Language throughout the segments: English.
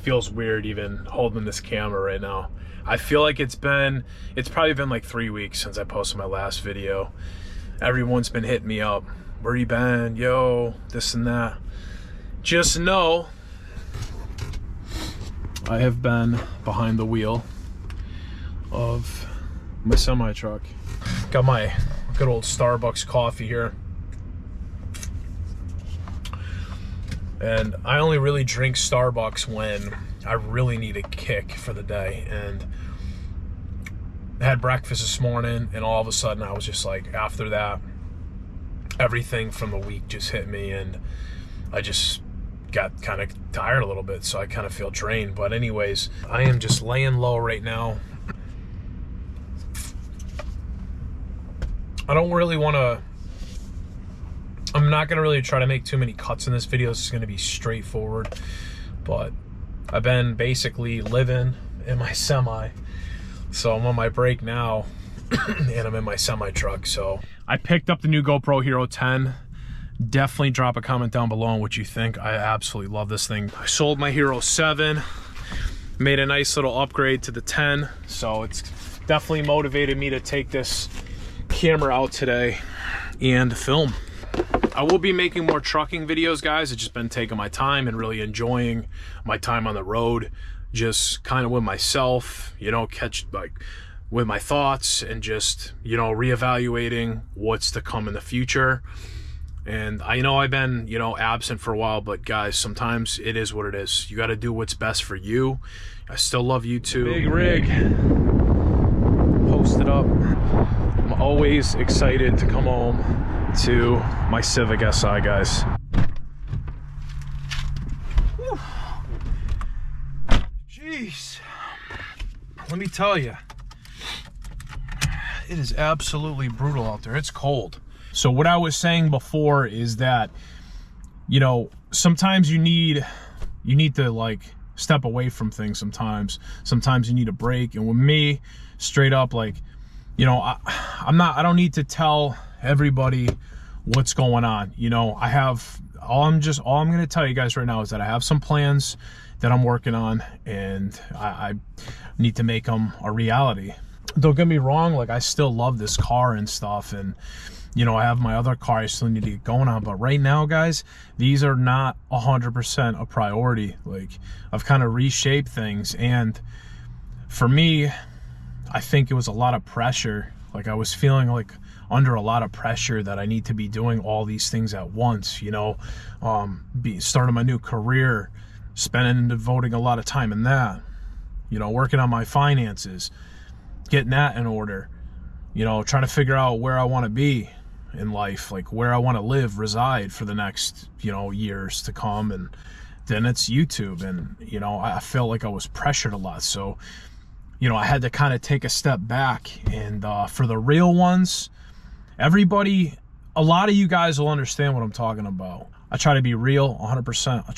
feels weird even holding this camera right now. I feel like it's probably been like 3 weeks since I posted my last video. Everyone's been hitting me up. Where you been? Yo, this and that. Just know I have been behind the wheel of my semi-truck. Got my good old Starbucks coffee here. And I only really drink Starbucks when I really need a kick for the day. And I had breakfast this morning, and all of a sudden I was just like, after that, everything from the week just hit me, and I just got kind of tired a little bit, so I kind of feel drained. But anyways, I am just laying low right now. I don't really want to, I'm not going to really try to make too many cuts in this video. This is going to be straightforward, but I've been basically living in my semi. So I'm on my break now and I'm in my semi truck. So I picked up the new GoPro Hero 10. Definitely drop a comment down below on what you think. I absolutely love this thing. I sold my Hero 7, made a nice little upgrade to the 10. So it's definitely motivated me to take this camera out today and film. I will be making more trucking videos, guys. It's just been taking my time and really enjoying my time on the road, just kind of with myself, you know, with my thoughts, and just, you know, reevaluating what's to come in the future. And I know I've been, you know, absent for a while, but guys, sometimes it is what it is. You got to do what's best for you. I still love YouTube. Big rig posted up. I'm always excited to come home to my Civic Si, guys. Whew. Jeez, let me tell you, it is absolutely brutal out there. It's cold. So what I was saying before is that, you know, sometimes you need to like step away from things. Sometimes you need a break. And with me, straight up, like, you know, I don't need to tell everybody what's going on. You know, all I'm going to tell you guys right now is that I have some plans that I'm working on, and I need to make them a reality. Don't get me wrong, like, I still love this car and stuff, and, you know, I have my other car I still need to get going on, but right now, guys, these are not 100% a priority. Like, I've kind of reshaped things, and for me, I think it was a lot of pressure. Like, I was feeling like under a lot of pressure that I need to be doing all these things at once, you know, starting my new career, spending and devoting a lot of time in that, you know, working on my finances, getting that in order, you know, trying to figure out where I want to be in life, like where I want to live, reside for the next, you know, years to come. And then it's YouTube, and, you know, I felt like I was pressured a lot. So, you know, I had to kind of take a step back, and for the real ones, everybody, a lot of you guys will understand what I'm talking about. I try to be real 100%. I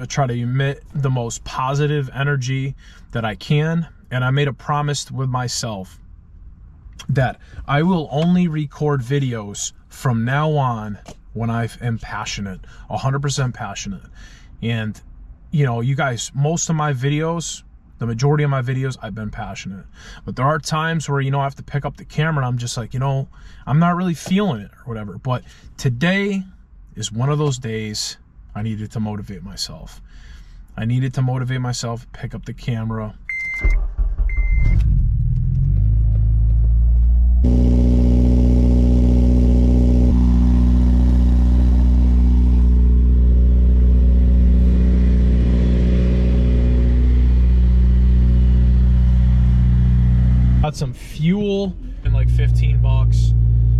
try to emit the most positive energy that I can, and I made a promise with myself that I will only record videos from now on when I am passionate, 100% passionate. And, you know, you guys, most of my videos, the majority of my videos, I've been passionate. But there are times where, you know, I have to pick up the camera and I'm just like, you know, I'm not really feeling it or whatever. But today is one of those days I needed to motivate myself. I needed to motivate myself, pick up the camera. Got some fuel and like 15 bucks.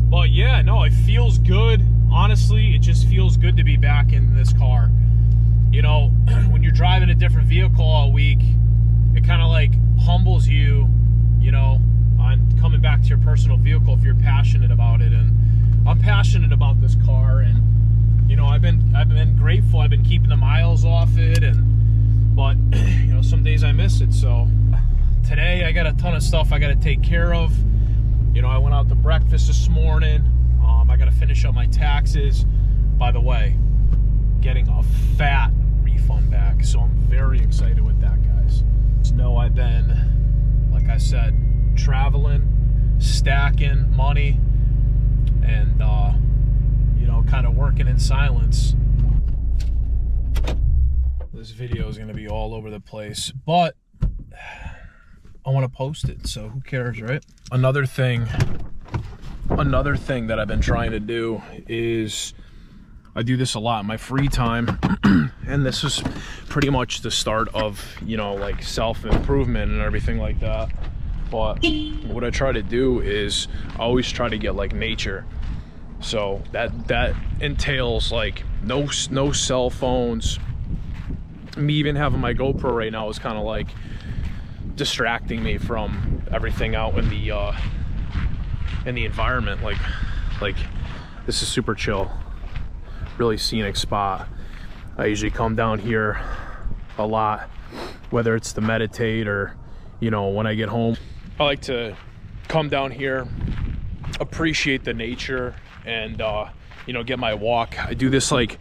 But yeah, no, it feels good. Honestly, it just feels good to be back in this car. You know, when you're driving a different vehicle all week, it kind of like humbles you, you know, on coming back to your personal vehicle if you're passionate about it. And I'm passionate about this car, and, you know, I've been grateful. I've been keeping the miles off it, but you know, some days I miss it. So today I got a ton of stuff I got to take care of. You know, I went out to breakfast this morning. I got to finish up my taxes. By the way, getting a fat refund fun back. So I'm very excited with that, guys. Just know I've been, like I said, traveling, stacking money, and you know, kind of working in silence. This video is going to be all over the place, but I want to post it, so who cares, right? Another thing that I've been trying to do is, I do this a lot in my free time, and this is pretty much the start of, you know, like self-improvement and everything like that. But what I try to do is I always try to get like nature. So that entails like no cell phones. Me even having my GoPro right now is kind of like distracting me from everything out in the environment. Like this is super chill, really scenic spot. I usually come down here a lot, whether it's to meditate or, you know, when I get home. I like to come down here, appreciate the nature, and you know, get my walk. I do this like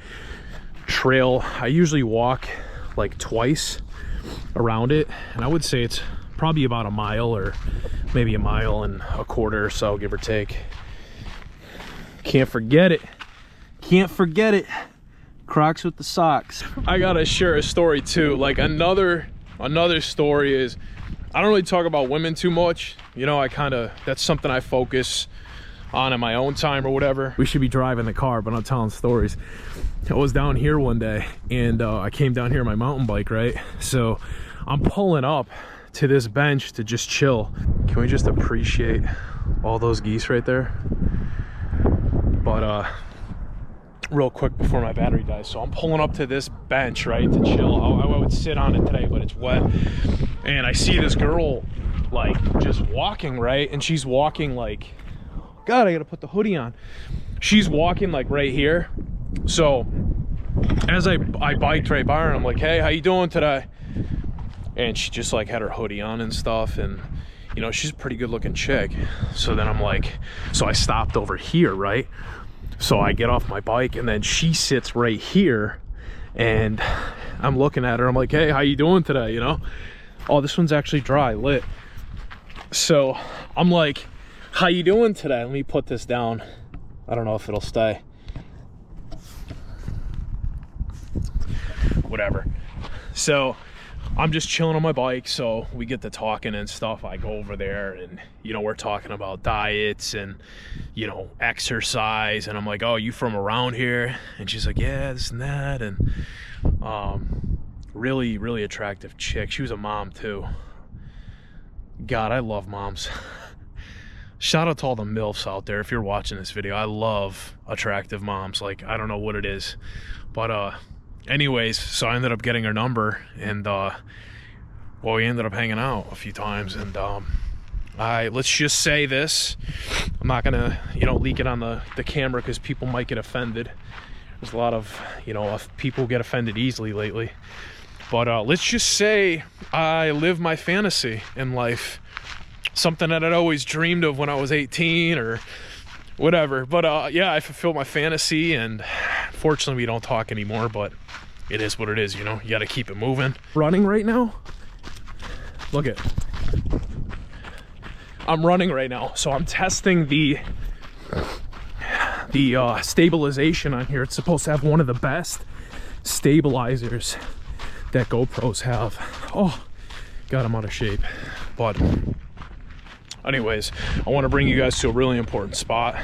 trail. I usually walk like twice around it, and I would say it's probably about a mile or maybe a mile and a quarter or so, give or take. Can't forget it. Can't forget it. Crocs with the socks. I gotta share a story too. Like another story is, I don't really talk about women too much. You know, that's something I focus on in my own time or whatever. We should be driving the car, but I'm telling stories. I was down here one day, and I came down here on my mountain bike, right? So I'm pulling up to this bench to just chill. Can we just appreciate all those geese right there? But real quick before my battery dies, so I'm pulling up to this bench, right, to chill. I would sit on it today, but it's wet, and I see this girl like just walking, right? And she's walking like, God, I gotta put the hoodie on. She's walking like right here. So as I biked right by her, and I'm like, hey, how you doing today? And she just like had her hoodie on and stuff, and you know, she's a pretty good looking chick. So then I'm like, so I stopped over here, right? So I get off my bike, and then she sits right here, and I'm looking at her. I'm like, hey, how you doing today? You know, oh, this one's actually dry, lit. So I'm like, how you doing today? Let me put this down. I don't know if it'll stay. Whatever. So I'm just chilling on my bike, so we get to talking and stuff. I go over there, and you know, we're talking about diets and, you know, exercise, and I'm like, oh, you from around here? And she's like, yeah, this and that. And really attractive chick. She was a mom too. God, I love moms. Shout out to all the MILFs out there. If you're watching this video, I love attractive moms. Like, I don't know what it is, but anyways, so I ended up getting her number, and well, we ended up hanging out a few times, and let's just say this, I'm not gonna, you know, leak it on the camera because people might get offended. There's a lot of, you know, people get offended easily lately, but let's just say I live my fantasy in life, something that I'd always dreamed of when I was 18 or whatever. But yeah, I fulfilled my fantasy, and fortunately we don't talk anymore, but it is what it is, you know. You got to keep it moving. Running right now, look at, I'm running right now, so I'm testing the stabilization on here. It's supposed to have one of the best stabilizers that GoPros have. Oh God, I'm out of shape. But anyways, I want to bring you guys to a really important spot.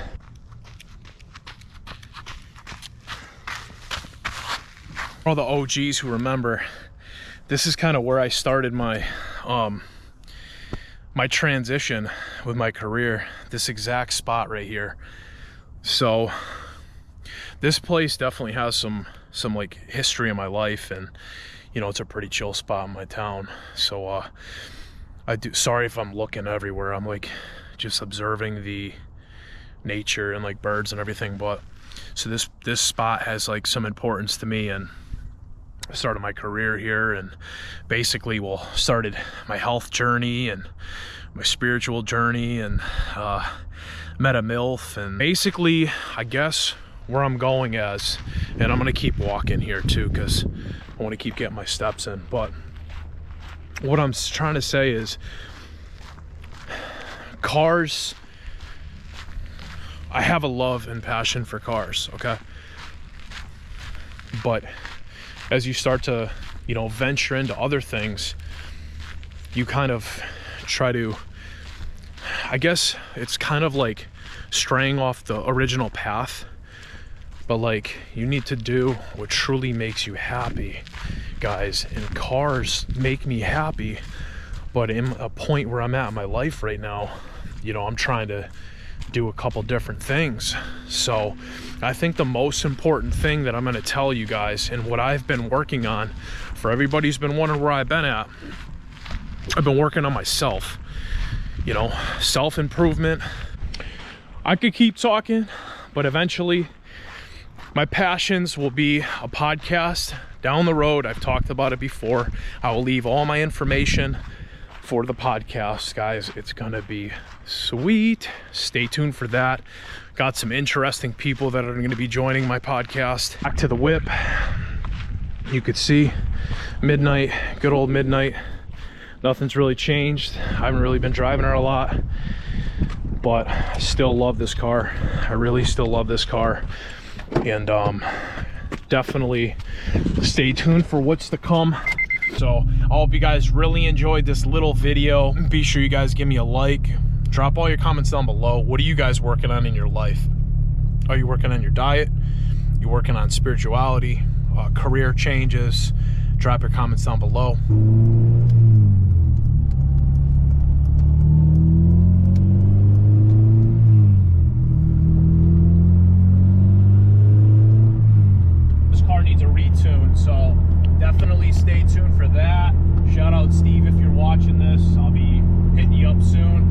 All the OGs who remember, this is kind of where I started my my transition with my career, this exact spot right here. So this place definitely has some like history in my life, and you know, it's a pretty chill spot in my town. So sorry if I'm looking everywhere. I'm like just observing the nature and like birds and everything. But so this spot has like some importance to me, and I started my career here, and basically, well, started my health journey and my spiritual journey, and met a MILF, and basically, I guess where I'm going as, and I'm gonna keep walking here too, because I want to keep getting my steps in. But what I'm trying to say is, cars, I have a love and passion for cars, okay? But as you start to, you know, venture into other things, you kind of try to, I guess it's kind of like straying off the original path. But like, you need to do what truly makes you happy, guys. And cars make me happy, but in a point where I'm at in my life right now, you know, I'm trying to do a couple different things. So I think the most important thing that I'm going to tell you guys, and what I've been working on, for everybody who's been wondering where I've been at, I've been working on myself, you know, self-improvement. I could keep talking, but eventually my passions will be a podcast down the road. I've talked about it before. I will leave all my information for the podcast, guys. It's gonna be sweet. Stay tuned for that. Got some interesting people that are gonna be joining my podcast. Back to the whip. You could see midnight, good old midnight. Nothing's really changed. I haven't really been driving her a lot, but I still love this car. I really still love this car. And definitely stay tuned for what's to come. So I hope you guys really enjoyed this little video. Be sure you guys give me a like. Drop all your comments down below. What are you guys working on in your life? Are you working on your diet? You working on spirituality, career changes? Drop your comments down below. Needs a retune, so definitely stay tuned for that. Shout out Steve if you're watching this. I'll be hitting you up soon.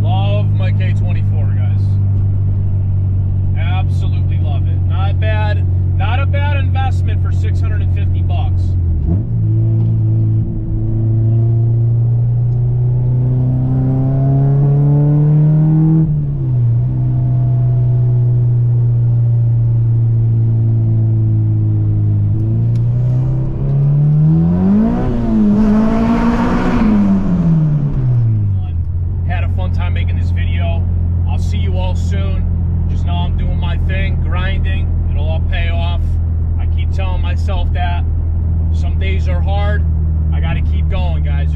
Love my K24, guys. Absolutely love it. Not bad. Not a bad investment for 650 bucks. Had a fun time making this video. I'll see you all soon. Just know I'm doing my thing, grinding. It'll all pay off. I keep telling myself that. Some days are hard. I got to keep going, guys.